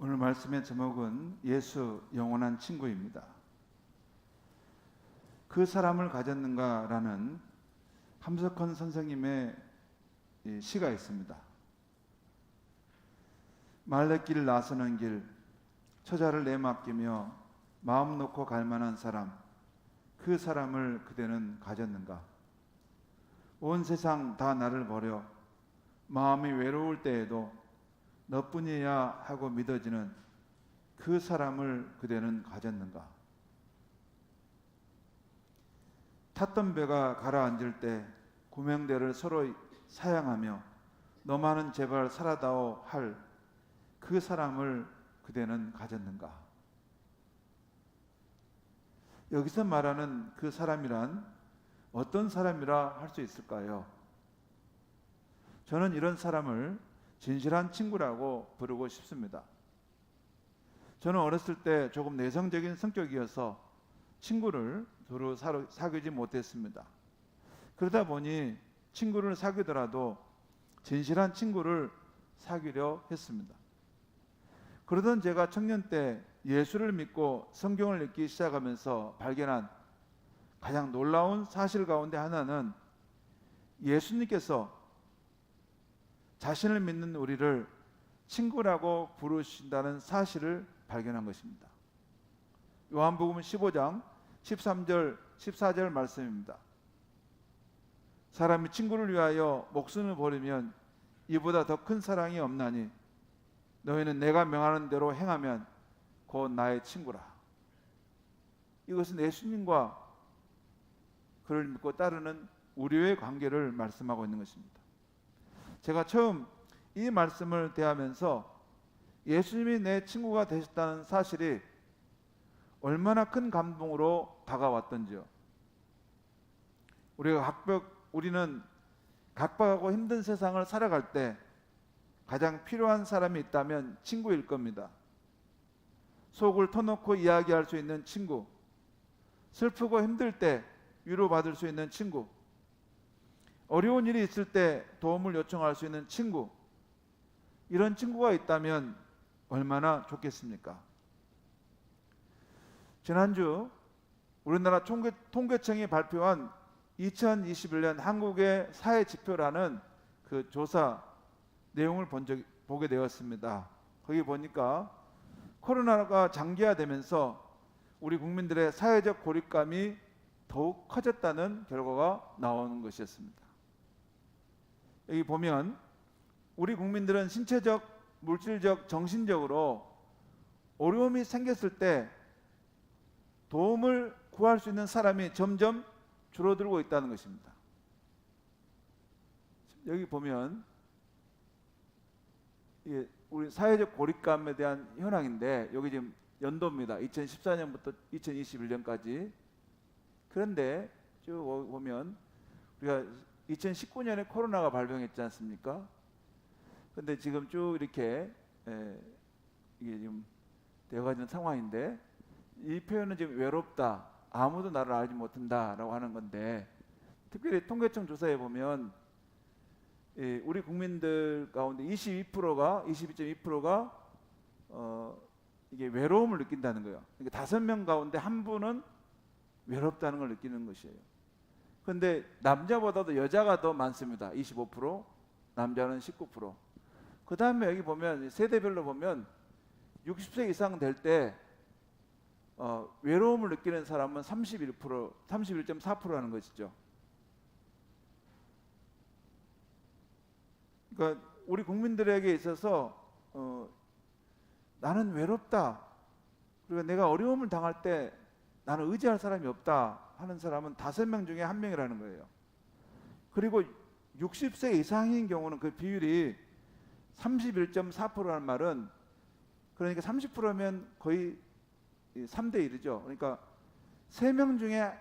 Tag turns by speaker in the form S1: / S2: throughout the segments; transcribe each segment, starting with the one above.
S1: 오늘 말씀의 제목은 예수 영원한 친구입니다. 그 사람을 가졌는가라는 함석헌 선생님의 시가 있습니다. 말레길 나서는 길, 처자를 내맡기며 마음 놓고 갈 만한 사람, 그 사람을 그대는 가졌는가? 온 세상 다 나를 버려 마음이 외로울 때에도 너뿐이야 하고 믿어지는 그 사람을 그대는 가졌는가? 탔던 배가 가라앉을 때 구명대를 서로 사양하며 너만은 제발 살아다오 할 그 사람을 그대는 가졌는가? 여기서 말하는 그 사람이란 어떤 사람이라 할 수 있을까요? 저는 이런 사람을 진실한 친구라고 부르고 싶습니다. 저는 어렸을 때 조금 내성적인 성격이어서 친구를 두루 사귀지 못했습니다. 그러다 보니 친구를 사귀더라도 진실한 친구를 사귀려 했습니다. 그러던 제가 청년 때 예수를 믿고 성경을 읽기 시작하면서 발견한 가장 놀라운 사실 가운데 하나는 예수님께서 자신을 믿는 우리를 친구라고 부르신다는 사실을 발견한 것입니다. 요한복음 15장 13절 14절 말씀입니다. 사람이 친구를 위하여 목숨을 버리면 이보다 더 큰 사랑이 없나니 너희는 내가 명하는 대로 행하면 곧 나의 친구라. 이것은 예수님과 그를 믿고 따르는 우리의 관계를 말씀하고 있는 것입니다. 제가 처음 이 말씀을 대하면서 예수님이 내 친구가 되셨다는 사실이 얼마나 큰 감동으로 다가왔던지요. 우리는 각박하고 힘든 세상을 살아갈 때 가장 필요한 사람이 있다면 친구일 겁니다. 속을 터놓고 이야기할 수 있는 친구, 슬프고 힘들 때 위로받을 수 있는 친구, 어려운 일이 있을 때 도움을 요청할 수 있는 친구, 이런 친구가 있다면 얼마나 좋겠습니까? 지난주 우리나라 통계청이 발표한 2021년 한국의 사회지표라는 그 조사 내용을 보게 되었습니다. 거기 보니까 코로나가 장기화되면서 우리 국민들의 사회적 고립감이 더욱 커졌다는 결과가 나오는 것이었습니다. 여기 보면 우리 국민들은 신체적, 물질적, 정신적으로 어려움이 생겼을 때 도움을 구할 수 있는 사람이 점점 줄어들고 있다는 것입니다. 여기 보면 이게 우리 사회적 고립감에 대한 현황인데 여기 지금 연도입니다. 2014년부터 2021년까지. 그런데 쭉 보면 우리가 2019년에 코로나가 발병했지 않습니까? 근데 지금 쭉 이렇게 이게 지금 되어가는 상황인데 이 표현은 지금 외롭다, 아무도 나를 알지 못한다라고 하는 건데 특별히 통계청 조사에 보면 우리 국민들 가운데 22.2%가 이게 외로움을 느낀다는 거예요. 그러니까 5명 가운데 한 분은 외롭다는 걸 느끼는 것이에요. 그런데 남자보다도 여자가 더 많습니다. 25%, 남자는 19%. 그 다음에 여기 보면 세대별로 보면 60세 이상 될 때 외로움을 느끼는 사람은 31.4%라는 것이죠. 그러니까 우리 국민들에게 있어서 나는 외롭다, 그리고 내가 어려움을 당할 때 나는 의지할 사람이 없다 하는 사람은 5명 중에 1명이라는 거예요. 그리고 60세 이상인 경우는 그 비율이 31.4%라는 말은 그러니까 30%면 거의 3대 1이죠. 그러니까 3명 중에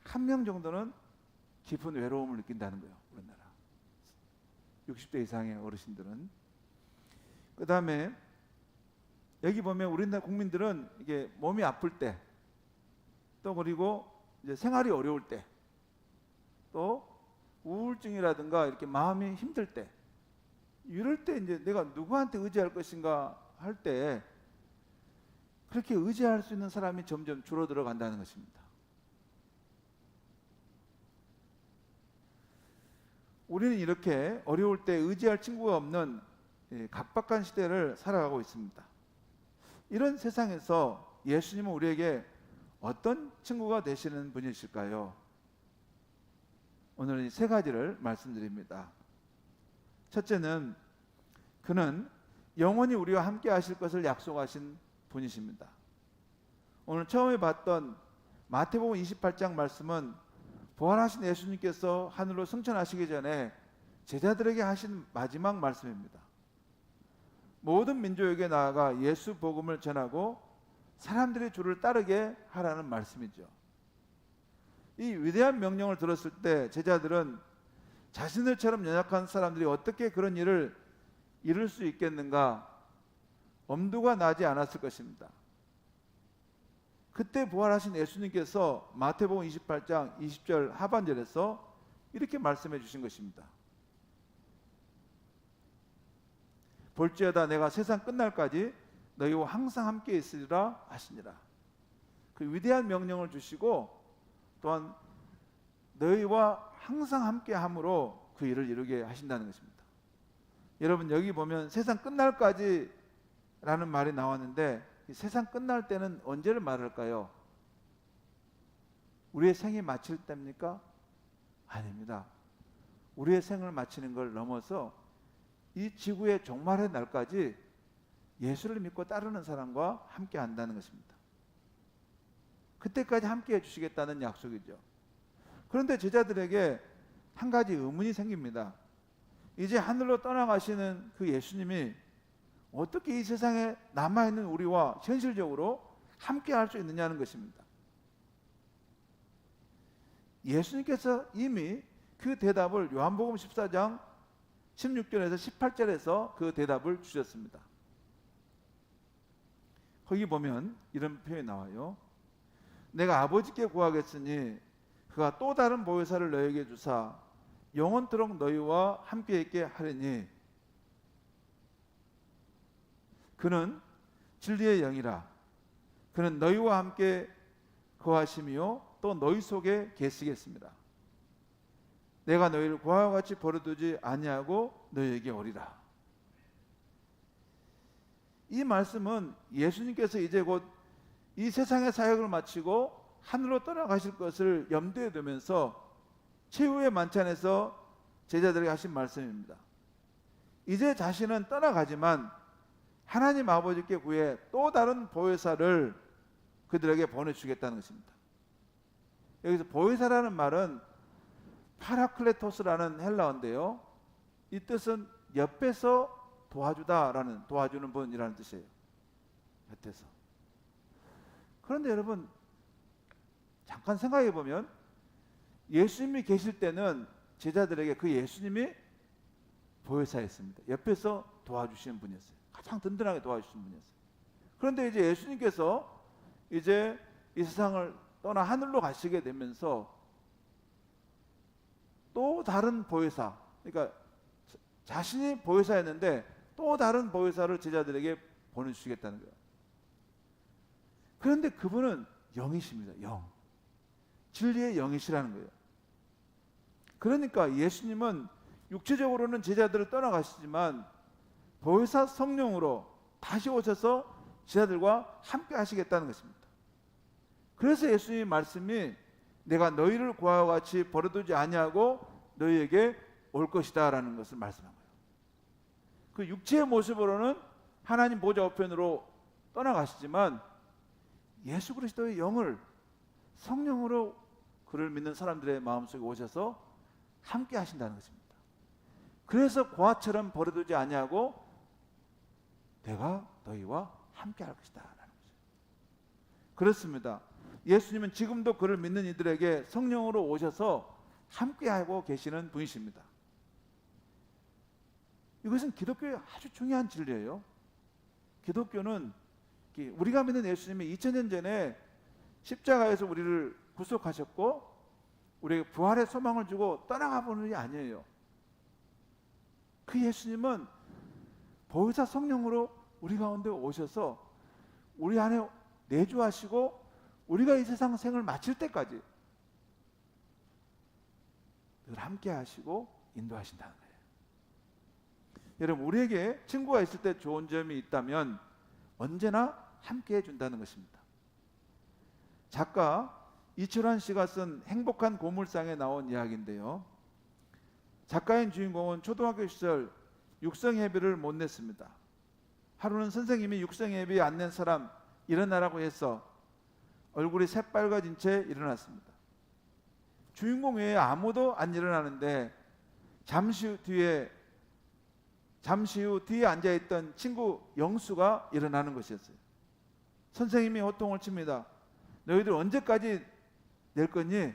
S1: 1명 정도는 깊은 외로움을 느낀다는 거예요. 우리나라 60대 이상의 어르신들은. 그 다음에 여기 보면 우리나라 국민들은 이게 몸이 아플 때, 또 그리고 이제 생활이 어려울 때, 또 우울증이라든가 이렇게 마음이 힘들 때, 이럴 때 이제 내가 누구한테 의지할 것인가 할 때 그렇게 의지할 수 있는 사람이 점점 줄어들어 간다는 것입니다. 우리는 이렇게 어려울 때 의지할 친구가 없는 각박한 시대를 살아가고 있습니다. 이런 세상에서 예수님은 우리에게 어떤 친구가 되시는 분이실까요? 오늘은 이 세 가지를 말씀드립니다. 첫째는 그는 영원히 우리와 함께 하실 것을 약속하신 분이십니다. 오늘 처음에 봤던 마태복음 28장 말씀은 부활하신 예수님께서 하늘로 승천하시기 전에 제자들에게 하신 마지막 말씀입니다. 모든 민족에게 나아가 예수 복음을 전하고 사람들이 주를 따르게 하라는 말씀이죠. 이 위대한 명령을 들었을 때 제자들은 자신들처럼 연약한 사람들이 어떻게 그런 일을 이룰 수 있겠는가 엄두가 나지 않았을 것입니다. 그때 부활하신 예수님께서 마태복음 28장 20절 하반절에서 이렇게 말씀해 주신 것입니다. 볼지어다 내가 세상 끝날까지 너희와 항상 함께 있으리라 하시니라. 그 위대한 명령을 주시고 또한 너희와 항상 함께 함으로 그 일을 이루게 하신다는 것입니다. 여러분 여기 보면 세상 끝날까지 라는 말이 나왔는데 이 세상 끝날 때는 언제를 말할까요? 우리의 생이 마칠 때입니까? 아닙니다. 우리의 생을 마치는 걸 넘어서 이 지구의 종말의 날까지 예수를 믿고 따르는 사람과 함께 한다는 것입니다. 그때까지 함께 해주시겠다는 약속이죠. 그런데 제자들에게 한 가지 의문이 생깁니다. 이제 하늘로 떠나가시는 그 예수님이 어떻게 이 세상에 남아있는 우리와 현실적으로 함께 할 수 있느냐는 것입니다. 예수님께서 이미 그 대답을 요한복음 14장 16절에서 18절에서 그 대답을 주셨습니다. 거기 보면 이런 표현이 나와요. 내가 아버지께 구하겠으니 그가 또 다른 보혜사를 너에게 주사 영원토록 너희와 함께 있게 하리니 그는 진리의 영이라. 그는 너희와 함께 거하시며 또 너희 속에 계시겠습니다. 내가 너희를 고아와 같이 버려두지 아니하고 너희에게 오리라. 이 말씀은 예수님께서 이제 곧 이 세상의 사역을 마치고 하늘로 떠나가실 것을 염두에 두면서 최후의 만찬에서 제자들에게 하신 말씀입니다. 이제 자신은 떠나가지만 하나님 아버지께 구해 또 다른 보혜사를 그들에게 보내주겠다는 것입니다. 여기서 보혜사라는 말은 파라클레토스라는 헬라어인데요. 이 뜻은 옆에서 도와주다라는, 도와주는 분이라는 뜻이에요. 옆에서. 그런데 여러분 잠깐 생각해 보면 예수님이 계실 때는 제자들에게 그 예수님이 보혜사였습니다. 옆에서 도와주시는 분이었어요. 가장 든든하게 도와주시는 분이었어요. 그런데 이제 예수님께서 이제 이 세상을 떠나 하늘로 가시게 되면서 또 다른 보혜사, 그러니까 자신이 보혜사였는데 또 다른 보혜사를 제자들에게 보내주시겠다는 거예요. 그런데 그분은 영이십니다. 영. 진리의 영이시라는 거예요. 그러니까 예수님은 육체적으로는 제자들을 떠나가시지만 보혜사 성령으로 다시 오셔서 제자들과 함께 하시겠다는 것입니다. 그래서 예수님의 말씀이 내가 너희를 고아와 같이 버려두지 아니하고 너희에게 올 것이다 라는 것을 말씀한 거예요. 그 육체의 모습으로는 하나님 보좌 우편으로 떠나가시지만 예수 그리스도의 영을 성령으로 그를 믿는 사람들의 마음속에 오셔서 함께 하신다는 것입니다. 그래서 고아처럼 버려두지 아니하고 내가 너희와 함께 할 것이다 라는 거죠. 그렇습니다. 예수님은 지금도 그를 믿는 이들에게 성령으로 오셔서 함께하고 계시는 분이십니다. 이것은 기독교의 아주 중요한 진리예요. 기독교는 우리가 믿는 예수님이 2000년 전에 십자가에서 우리를 구속하셨고 우리에게 부활의 소망을 주고 떠나가 보는 일이 아니에요. 그 예수님은 보혜사 성령으로 우리 가운데 오셔서 우리 안에 내주하시고 우리가 이 세상 생을 마칠 때까지 늘 함께 하시고 인도하신다는 거예요. 여러분, 우리에게 친구가 있을 때 좋은 점이 있다면 언제나 함께 해준다는 것입니다. 작가 이철환 씨가 쓴 행복한 고물상에 나온 이야기인데요. 작가인 주인공은 초등학교 시절 육성예비를 못 냈습니다. 하루는 선생님이 육성예비 안 낸 사람 일어나라고 해서 얼굴이 새빨개진 채 일어났습니다. 주인공 외에 아무도 안 일어나는데 잠시 후 뒤에 앉아있던 친구 영수가 일어나는 것이었어요. 선생님이 호통을 칩니다. 너희들 언제까지 낼 거니?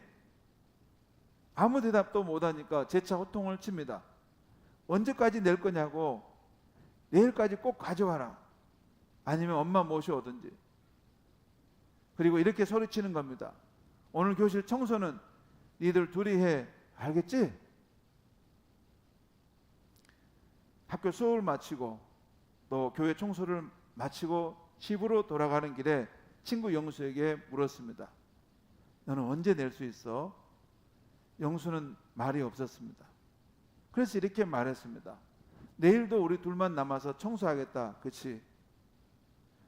S1: 아무 대답도 못하니까 재차 호통을 칩니다. 언제까지 낼 거냐고. 내일까지 꼭 가져와라. 아니면 엄마 모셔오든지. 그리고 이렇게 소리치는 겁니다. 오늘 교실 청소는 니들 둘이 해. 알겠지? 학교 수업을 마치고 또 교회 청소를 마치고 집으로 돌아가는 길에 친구 영수에게 물었습니다. 너는 언제 낼 수 있어? 영수는 말이 없었습니다. 그래서 이렇게 말했습니다. 내일도 우리 둘만 남아서 청소하겠다. 그치?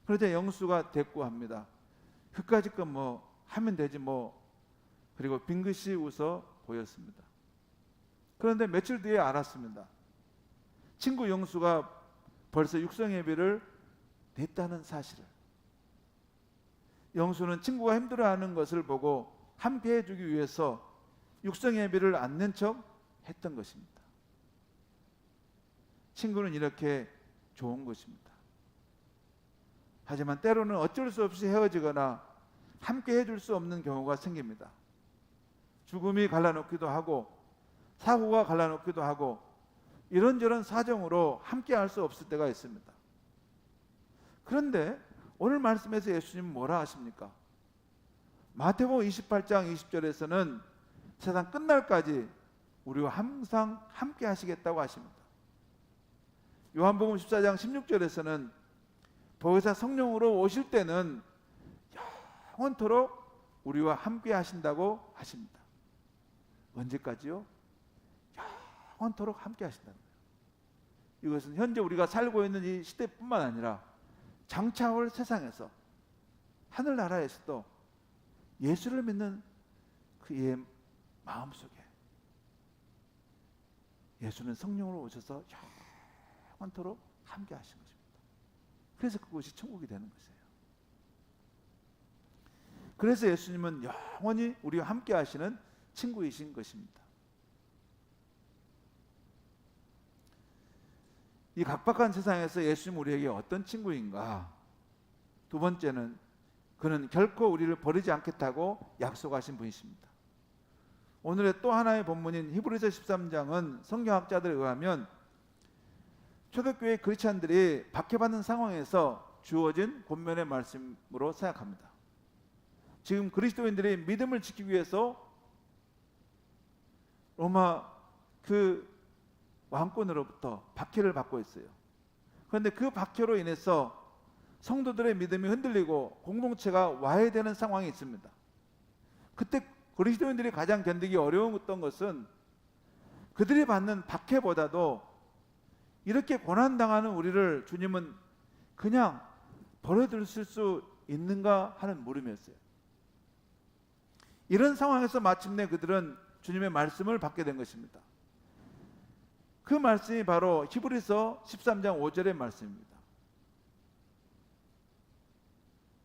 S1: 그러자 영수가 대꾸합니다. 그까짓 건 뭐 하면 되지 뭐. 그리고 빙긋이 웃어 보였습니다. 그런데 며칠 뒤에 알았습니다. 친구 영수가 벌써 육성예비를 냈다는 사실을. 영수는 친구가 힘들어하는 것을 보고 함께 해주기 위해서 육성예비를 안 낸 척 했던 것입니다. 친구는 이렇게 좋은 것입니다. 하지만 때로는 어쩔 수 없이 헤어지거나 함께 해줄 수 없는 경우가 생깁니다. 죽음이 갈라놓기도 하고 사고가 갈라놓기도 하고 이런저런 사정으로 함께 할 수 없을 때가 있습니다. 그런데 오늘 말씀에서 예수님은 뭐라 하십니까? 마태복음 28장 20절에서는 세상 끝날까지 우리와 항상 함께 하시겠다고 하십니다. 요한복음 14장 16절에서는 보혜사 성령으로 오실 때는 영원토록 우리와 함께 하신다고 하십니다. 언제까지요? 영원토록 함께 하신다는 거예요. 이것은 현재 우리가 살고 있는 이 시대뿐만 아니라 장차 올 세상에서 하늘나라에서도 예수를 믿는 그의 마음속에 예수는 성령으로 오셔서 영원토록 함께 하신 것입니다. 그래서 그것이 천국이 되는 것이에요. 그래서 예수님은 영원히 우리와 함께 하시는 친구이신 것입니다. 이 각박한 세상에서 예수님 우리에게 어떤 친구인가? 두 번째는 그는 결코 우리를 버리지 않겠다고 약속하신 분이십니다. 오늘의 또 하나의 본문인 히브리서 13장은 성경학자들에 의하면 초대교회 그리스도인들이 박해받는 상황에서 주어진 권면의 말씀으로 생각합니다. 지금 그리스도인들이 믿음을 지키기 위해서 로마 그 왕권으로부터 박해를 받고 있어요. 그런데 그 박해로 인해서 성도들의 믿음이 흔들리고 공동체가 와해되는 상황이 있습니다. 그때 그리스도인들이 가장 견디기 어려웠던 것은 그들이 받는 박해보다도 이렇게 고난당하는 우리를 주님은 그냥 버려두실 수 있는가 하는 물음이었어요. 이런 상황에서 마침내 그들은 주님의 말씀을 받게 된 것입니다. 그 말씀이 바로 히브리서 13장 5절의 말씀입니다.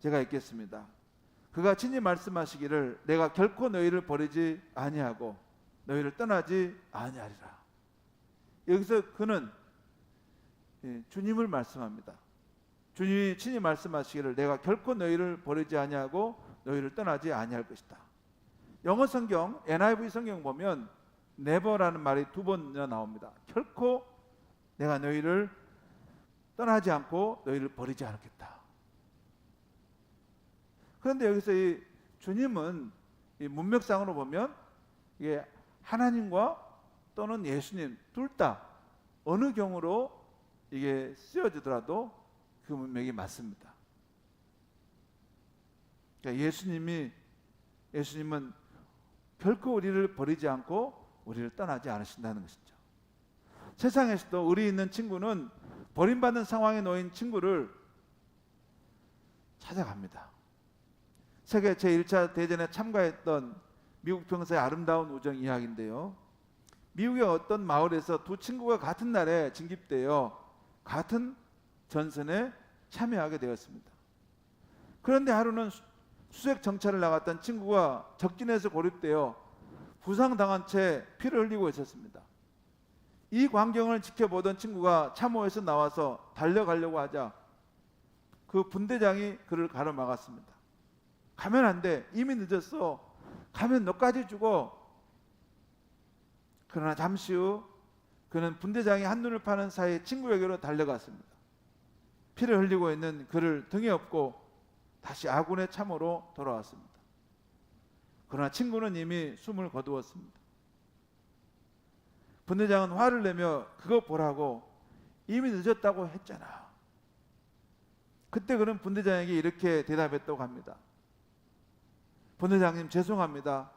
S1: 제가 읽겠습니다. 그가 친히 말씀하시기를 내가 결코 너희를 버리지 아니하고 너희를 떠나지 아니하리라. 여기서 그는 주님을 말씀합니다. 주님이 친히 말씀하시기를 내가 결코 너희를 버리지 아니하고 너희를 떠나지 아니할 것이다. 영어 성경 NIV 성경 보면 never라는 말이 두 번이나 나옵니다. 결코 내가 너희를 떠나지 않고 너희를 버리지 않겠다. 그런데 여기서 이 주님은 이 문맥상으로 보면 이게 하나님과 또는 예수님 둘 다 어느 경우로 이게 쓰여지더라도 그 문맥이 맞습니다. 그러니까 예수님은 결코 우리를 버리지 않고 우리를 떠나지 않으신다는 것이죠. 세상에서도 의리 있는 친구는 버림받은 상황에 놓인 친구를 찾아갑니다. 세계 제1차 대전에 참가했던 미국 병사의 아름다운 우정 이야기인데요. 미국의 어떤 마을에서 두 친구가 같은 날에 징집되어 같은 전선에 참여하게 되었습니다. 그런데 하루는 수색 정찰을 나갔던 친구가 적진에서 고립되어 부상당한 채 피를 흘리고 있었습니다. 이 광경을 지켜보던 친구가 참호에서 나와서 달려가려고 하자 그 분대장이 그를 가로막았습니다. 가면 안 돼. 이미 늦었어. 가면 너까지 죽어. 그러나 잠시 후 그는 분대장이 한눈을 파는 사이 친구에게로 달려갔습니다. 피를 흘리고 있는 그를 등에 업고 다시 아군의 참호로 돌아왔습니다. 그러나 친구는 이미 숨을 거두었습니다. 분대장은 화를 내며 그거 보라고 이미 늦었다고 했잖아. 그때 그는 분대장에게 이렇게 대답했다고 합니다. 분대장님 죄송합니다.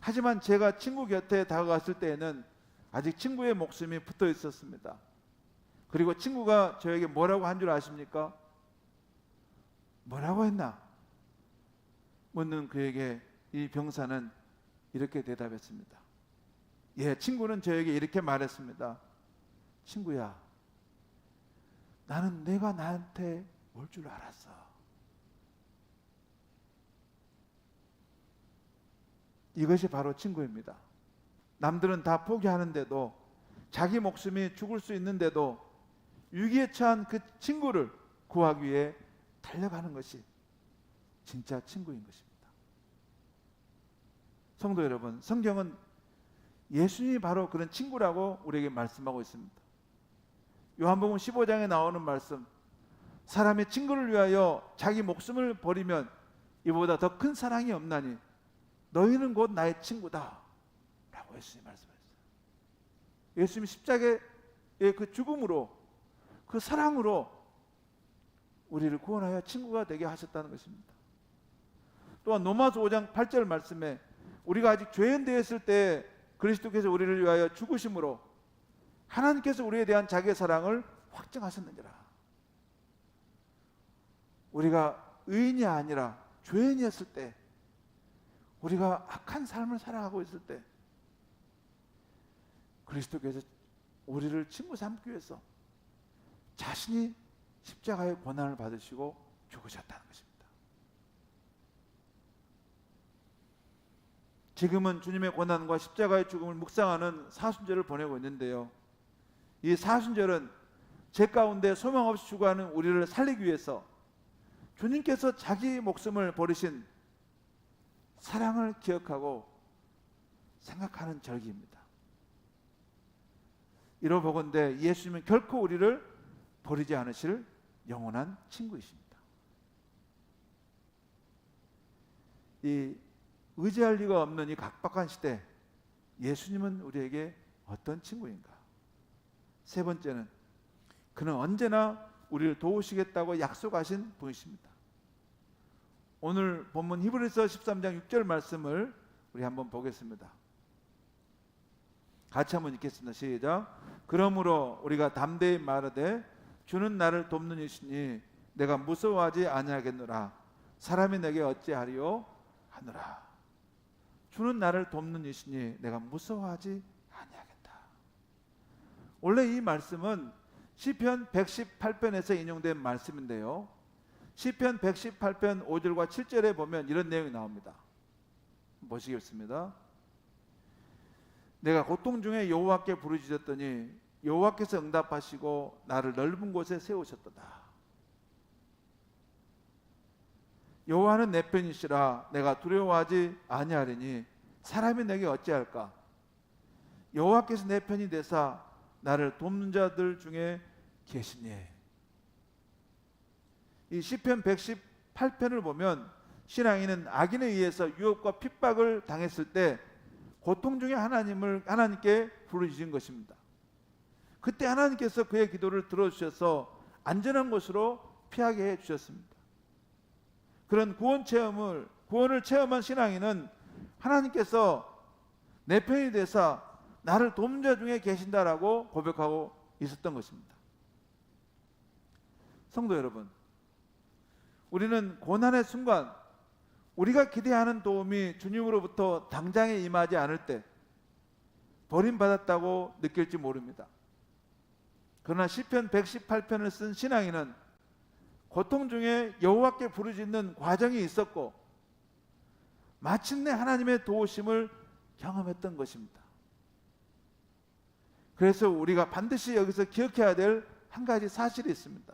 S1: 하지만 제가 친구 곁에 다가갔을 때에는 아직 친구의 목숨이 붙어 있었습니다. 그리고 친구가 저에게 뭐라고 한 줄 아십니까? 뭐라고 했나? 묻는 그에게 이 병사는 이렇게 대답했습니다. 예, 친구는 저에게 이렇게 말했습니다. 친구야, 나는 내가 나한테 올 줄 알았어. 이것이 바로 친구입니다. 남들은 다 포기하는데도 자기 목숨이 죽을 수 있는데도 위기에 처한 그 친구를 구하기 위해 달려가는 것이 진짜 친구인 것입니다. 성도 여러분, 성경은 예수님이 바로 그런 친구라고 우리에게 말씀하고 있습니다. 요한복음 15장에 나오는 말씀, 사람의 친구를 위하여 자기 목숨을 버리면 이보다 더 큰 사랑이 없나니 너희는 곧 나의 친구다 라고 예수님이 말씀하셨어요. 예수님이 십자가의 그 죽음으로, 그 사랑으로 우리를 구원하여 친구가 되게 하셨다는 것입니다. 또한 로마서 5장 8절 말씀에 우리가 아직 죄인 되었을 때 그리스도께서 우리를 위하여 죽으심으로 하나님께서 우리에 대한 자기의 사랑을 확증하셨느니라. 우리가 의인이 아니라 죄인이었을 때, 우리가 악한 삶을 살아가고 있을 때 그리스도께서 우리를 친구 삼기 위해서 자신이 십자가의 고난을 받으시고 죽으셨다는 것입니다. 지금은 주님의 고난과 십자가의 죽음을 묵상하는 사순절을 보내고 있는데요. 이 사순절은 죄 가운데 소망 없이 죽어가는 우리를 살리기 위해서 주님께서 자기 목숨을 버리신 사랑을 기억하고 생각하는 절기입니다. 이로보건대 예수님은 결코 우리를 버리지 않으실 영원한 친구이십니다. 이 의지할 리가 없는 이 각박한 시대, 예수님은 우리에게 어떤 친구인가? 세 번째는 그는 언제나 우리를 도우시겠다고 약속하신 분이십니다. 오늘 본문 히브리서 13장 6절 말씀을 우리 한번 보겠습니다. 같이 한번 읽겠습니다. 시작. 그러므로 우리가 담대히 말하되 주는 나를 돕는 이시니 내가 무서워하지 아니하겠노라. 사람이 내게 어찌하리요 하노라. 주는 나를 돕는 이시니 내가 무서워하지 아니하겠다. 원래 이 말씀은 시편 118편에서 인용된 말씀인데요. 시편 118편 5절과 7절에 보면 이런 내용이 나옵니다. 보시겠습니다. 내가 고통 중에 여호와께 부르짖었더니 여호와께서 응답하시고 나를 넓은 곳에 세우셨도다. 여호와는 내 편이시라 내가 두려워하지 아니하리니 사람이 내게 어찌할까? 여호와께서 내 편이 되사 나를 돕는 자들 중에 계시니. 이 시편 118편을 보면 신앙인은 악인에 의해서 유혹과 핍박을 당했을 때 고통 중에 하나님께 부르짖은 것입니다. 그때 하나님께서 그의 기도를 들어주셔서 안전한 곳으로 피하게 해 주셨습니다. 그런 구원을 체험한 신앙인은 하나님께서 내 편이 되사 나를 돕는 자 중에 계신다라고 고백하고 있었던 것입니다. 성도 여러분, 우리는 고난의 순간 우리가 기대하는 도움이 주님으로부터 당장에 임하지 않을 때 버림받았다고 느낄지 모릅니다. 그러나 시편 118편을 쓴 신앙인은 고통 중에 여호와께 부르짖는 과정이 있었고 마침내 하나님의 도우심을 경험했던 것입니다. 그래서 우리가 반드시 여기서 기억해야 될 한 가지 사실이 있습니다.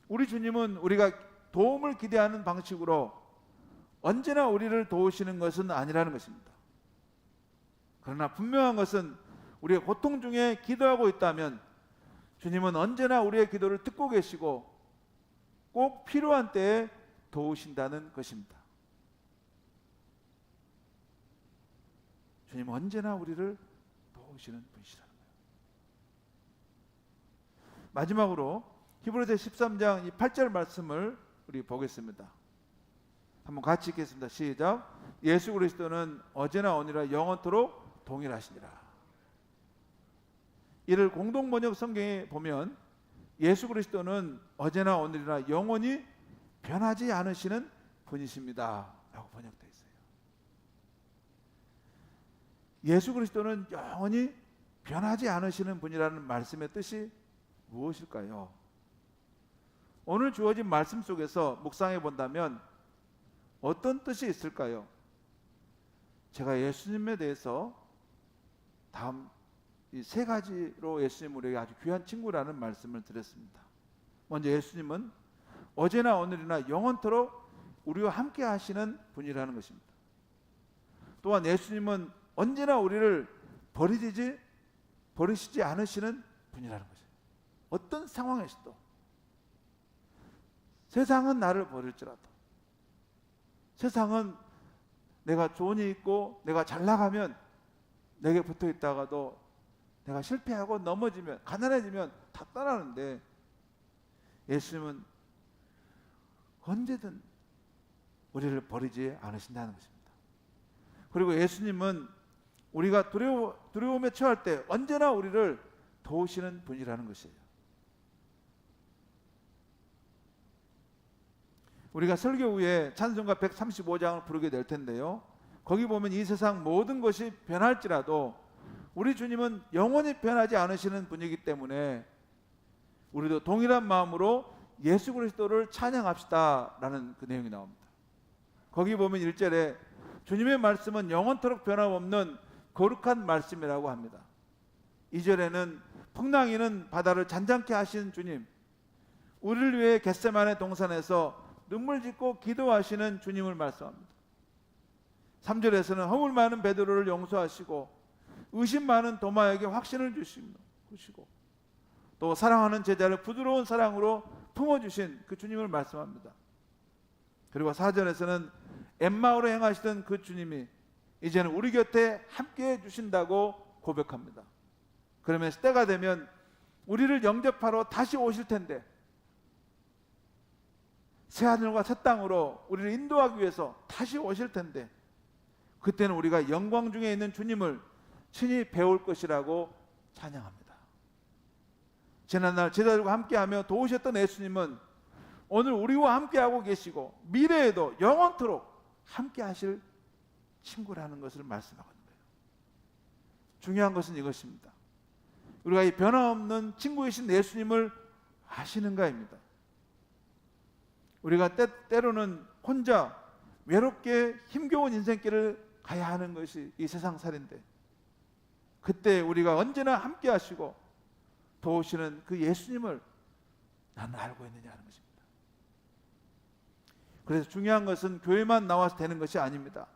S1: 우리 주님은 우리가 도움을 기대하는 방식으로 언제나 우리를 도우시는 것은 아니라는 것입니다. 그러나 분명한 것은 우리가 고통 중에 기도하고 있다면 주님은 언제나 우리의 기도를 듣고 계시고 꼭 필요한 때에 도우신다는 것입니다. 주님은 언제나 우리를 도우시는 분이시라는 거예요. 마지막으로 히브리서 13장 이 8절 말씀을 우리 보겠습니다. 한번 같이 읽겠습니다. 시작. 예수 그리스도는 어제나 오늘이라 영원토록 동일하시니라. 이를 공동번역 성경에 보면 예수 그리스도는 어제나 오늘이라 영원히 변하지 않으시는 분이십니다 라고 번역되어 있어요. 예수 그리스도는 영원히 변하지 않으시는 분이라는 말씀의 뜻이 무엇일까요? 오늘 주어진 말씀 속에서 묵상해 본다면 어떤 뜻이 있을까요? 제가 예수님에 대해서 다음 이 세 가지로 예수님 우리에게 아주 귀한 친구라는 말씀을 드렸습니다. 먼저 예수님은 어제나 오늘이나 영원토록 우리와 함께 하시는 분이라는 것입니다. 또한 예수님은 언제나 우리를 버리시지 않으시는 분이라는 것이에요. 어떤 상황에서도 세상은 나를 버릴지라도, 세상은 내가 좋은 일 있고 내가 잘 나가면 내게 붙어 있다가도 내가 실패하고 넘어지면, 가난해지면 다 떠나는데 예수님은 언제든 우리를 버리지 않으신다는 것입니다. 그리고 예수님은 우리가 두려움에 처할 때 언제나 우리를 도우시는 분이라는 것이에요. 우리가 설교 후에 찬송가 135장을 부르게 될 텐데요, 거기 보면 이 세상 모든 것이 변할지라도 우리 주님은 영원히 변하지 않으시는 분이기 때문에 우리도 동일한 마음으로 예수 그리스도를 찬양합시다 라는 그 내용이 나옵니다. 거기 보면 1절에 주님의 말씀은 영원토록 변함없는 거룩한 말씀이라고 합니다. 2절에는 풍랑이는 바다를 잔잔케 하신 주님, 우리를 위해 겟세마네 동산에서 눈물 짓고 기도하시는 주님을 말씀합니다. 3절에서는 허물 많은 베드로를 용서하시고 의심 많은 도마에게 확신을 주시고 또 사랑하는 제자를 부드러운 사랑으로 품어주신 그 주님을 말씀합니다. 그리고 4절에서는 엠마오로 행하시던 그 주님이 이제는 우리 곁에 함께해 주신다고 고백합니다. 그러면서 때가 되면 우리를 영접하러 다시 오실 텐데 새하늘과 새 땅으로 우리를 인도하기 위해서 다시 오실 텐데 그때는 우리가 영광 중에 있는 주님을 친히 배울 것이라고 찬양합니다. 지난날 제자들과 함께하며 도우셨던 예수님은 오늘 우리와 함께하고 계시고 미래에도 영원토록 함께하실 친구라는 것을 말씀하고 있는 거예요. 중요한 것은 이것입니다. 우리가 이 변함없는 친구이신 예수님을 아시는가입니다. 우리가 때로는 혼자 외롭게 힘겨운 인생길을 가야 하는 것이 이 세상살인데 그때 우리가 언제나 함께 하시고 도우시는 그 예수님을 나는 알고 있느냐는 것입니다. 그래서 중요한 것은 교회만 나와서 되는 것이 아닙니다.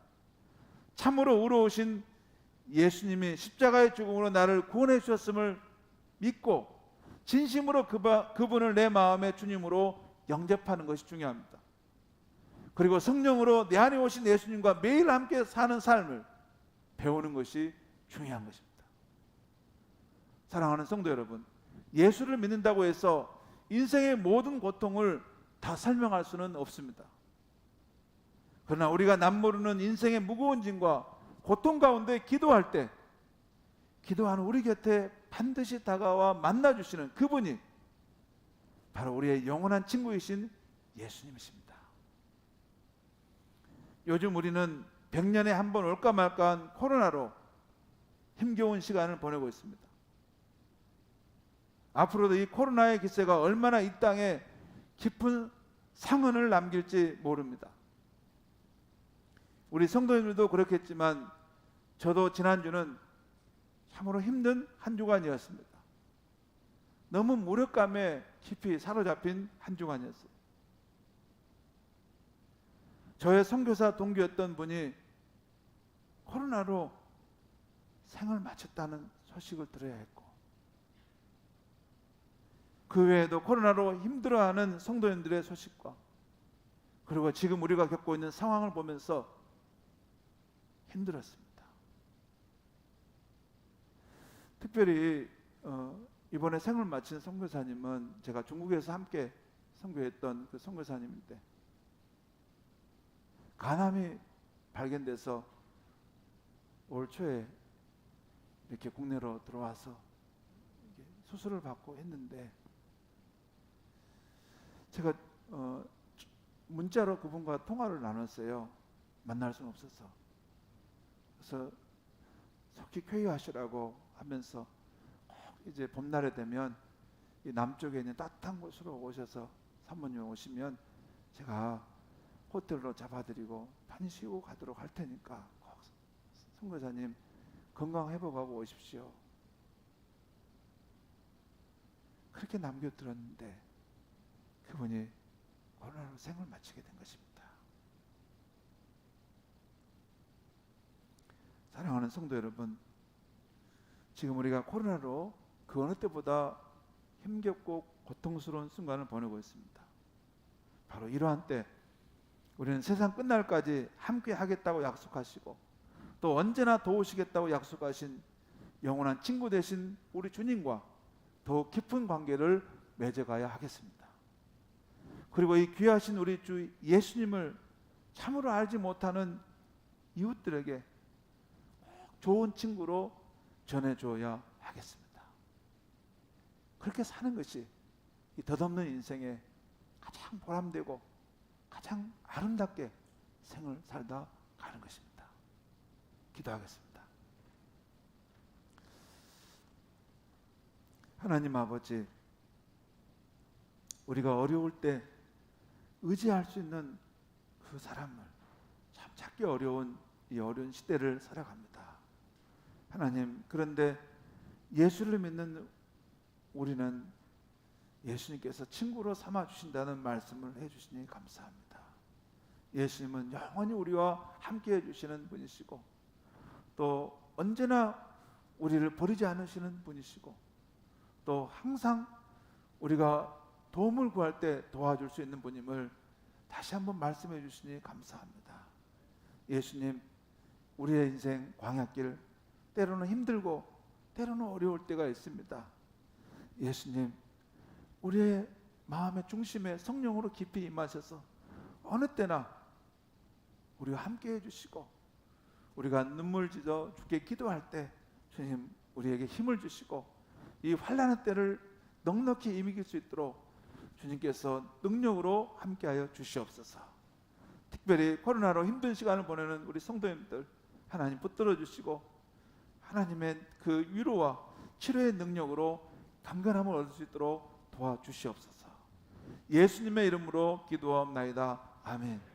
S1: 참으로 의로우신 예수님이 십자가의 죽음으로 나를 구원해 주셨음을 믿고 진심으로 그분을 내 마음의 주님으로 영접하는 것이 중요합니다. 그리고 성령으로 내 안에 오신 예수님과 매일 함께 사는 삶을 배우는 것이 중요한 것입니다. 사랑하는 성도 여러분, 예수를 믿는다고 해서 인생의 모든 고통을 다 설명할 수는 없습니다. 그러나 우리가 남모르는 인생의 무거운 짐과 고통 가운데 기도할 때, 기도하는 우리 곁에 반드시 다가와 만나주시는 그분이 바로 우리의 영원한 친구이신 예수님이십니다. 요즘 우리는 100년에 한 번 올까 말까한 코로나로 힘겨운 시간을 보내고 있습니다. 앞으로도 이 코로나의 기세가 얼마나 이 땅에 깊은 상흔을 남길지 모릅니다. 우리 성도님들도 그렇겠지만 저도 지난주는 참으로 힘든 한 주간이었습니다. 너무 무력감에 깊이 사로잡힌 한 주간이었어요. 저의 선교사 동기였던 분이 코로나로 생을 마쳤다는 소식을 들어야 했고, 그 외에도 코로나로 힘들어하는 성도님들의 소식과, 그리고 지금 우리가 겪고 있는 상황을 보면서 힘들었습니다. 특별히 이번에 생을 마친 선교사님은 제가 중국에서 함께 선교했던 그 선교사님인데, 간암이 발견돼서 올 초에 이렇게 국내로 들어와서 수술을 받고 했는데, 제가 문자로 그분과 통화를 나눴어요. 만날 수는 없어서. 그래서 속히 쾌유하시라고 하면서 꼭 이제 봄날에 되면 이 남쪽에 있는 따뜻한 곳으로 오셔서 사모님 오시면 제가 호텔로 잡아드리고 편히 쉬고 가도록 할 테니까 꼭 선교사님 건강 회복하고 오십시오. 그렇게 남겨들었는데 그분이 코로나로 생을 마치게 된 것입니다. 사랑하는 성도 여러분, 지금 우리가 코로나로 그 어느 때보다 힘겹고 고통스러운 순간을 보내고 있습니다. 바로 이러한 때 우리는 세상 끝날까지 함께 하겠다고 약속하시고 또 언제나 도우시겠다고 약속하신 영원한 친구 되신 우리 주님과 더욱 깊은 관계를 맺어가야 하겠습니다. 그리고 이 귀하신 우리 주 예수님을 참으로 알지 못하는 이웃들에게 꼭 좋은 친구로 전해줘야 하겠습니다. 그렇게 사는 것이 이 덧없는 인생의 가장 보람되고 가장 아름답게 생을 살다 가는 것입니다. 기도하겠습니다. 하나님 아버지, 우리가 어려울 때 의지할 수 있는 그 사람을 참 찾기 어려운 이 어려운 시대를 살아갑니다. 하나님, 그런데 예수를 믿는 우리는 예수님께서 친구로 삼아 주신다는 말씀을 해주시니 감사합니다. 예수님은 영원히 우리와 함께 해주시는 분이시고 또 언제나 우리를 버리지 않으시는 분이시고 또 항상 우리가 도움을 구할 때 도와줄 수 있는 분임을 다시 한번 말씀해 주시니 감사합니다. 예수님, 우리의 인생 광야길 때로는 힘들고 때로는 어려울 때가 있습니다. 예수님, 우리의 마음의 중심에 성령으로 깊이 임하셔서 어느 때나 우리와 함께 해주시고 우리가 눈물 찢어 주께 기도할 때 주님 우리에게 힘을 주시고 이 환난의 때를 넉넉히 이길 수 있도록 주님께서 능력으로 함께하여 주시옵소서. 특별히 코로나로 힘든 시간을 보내는 우리 성도님들 하나님 붙들어 주시고 하나님의 그 위로와 치료의 능력으로 강건함을 얻을 수 있도록 도와주시옵소서. 예수님의 이름으로 기도하옵나이다. 아멘.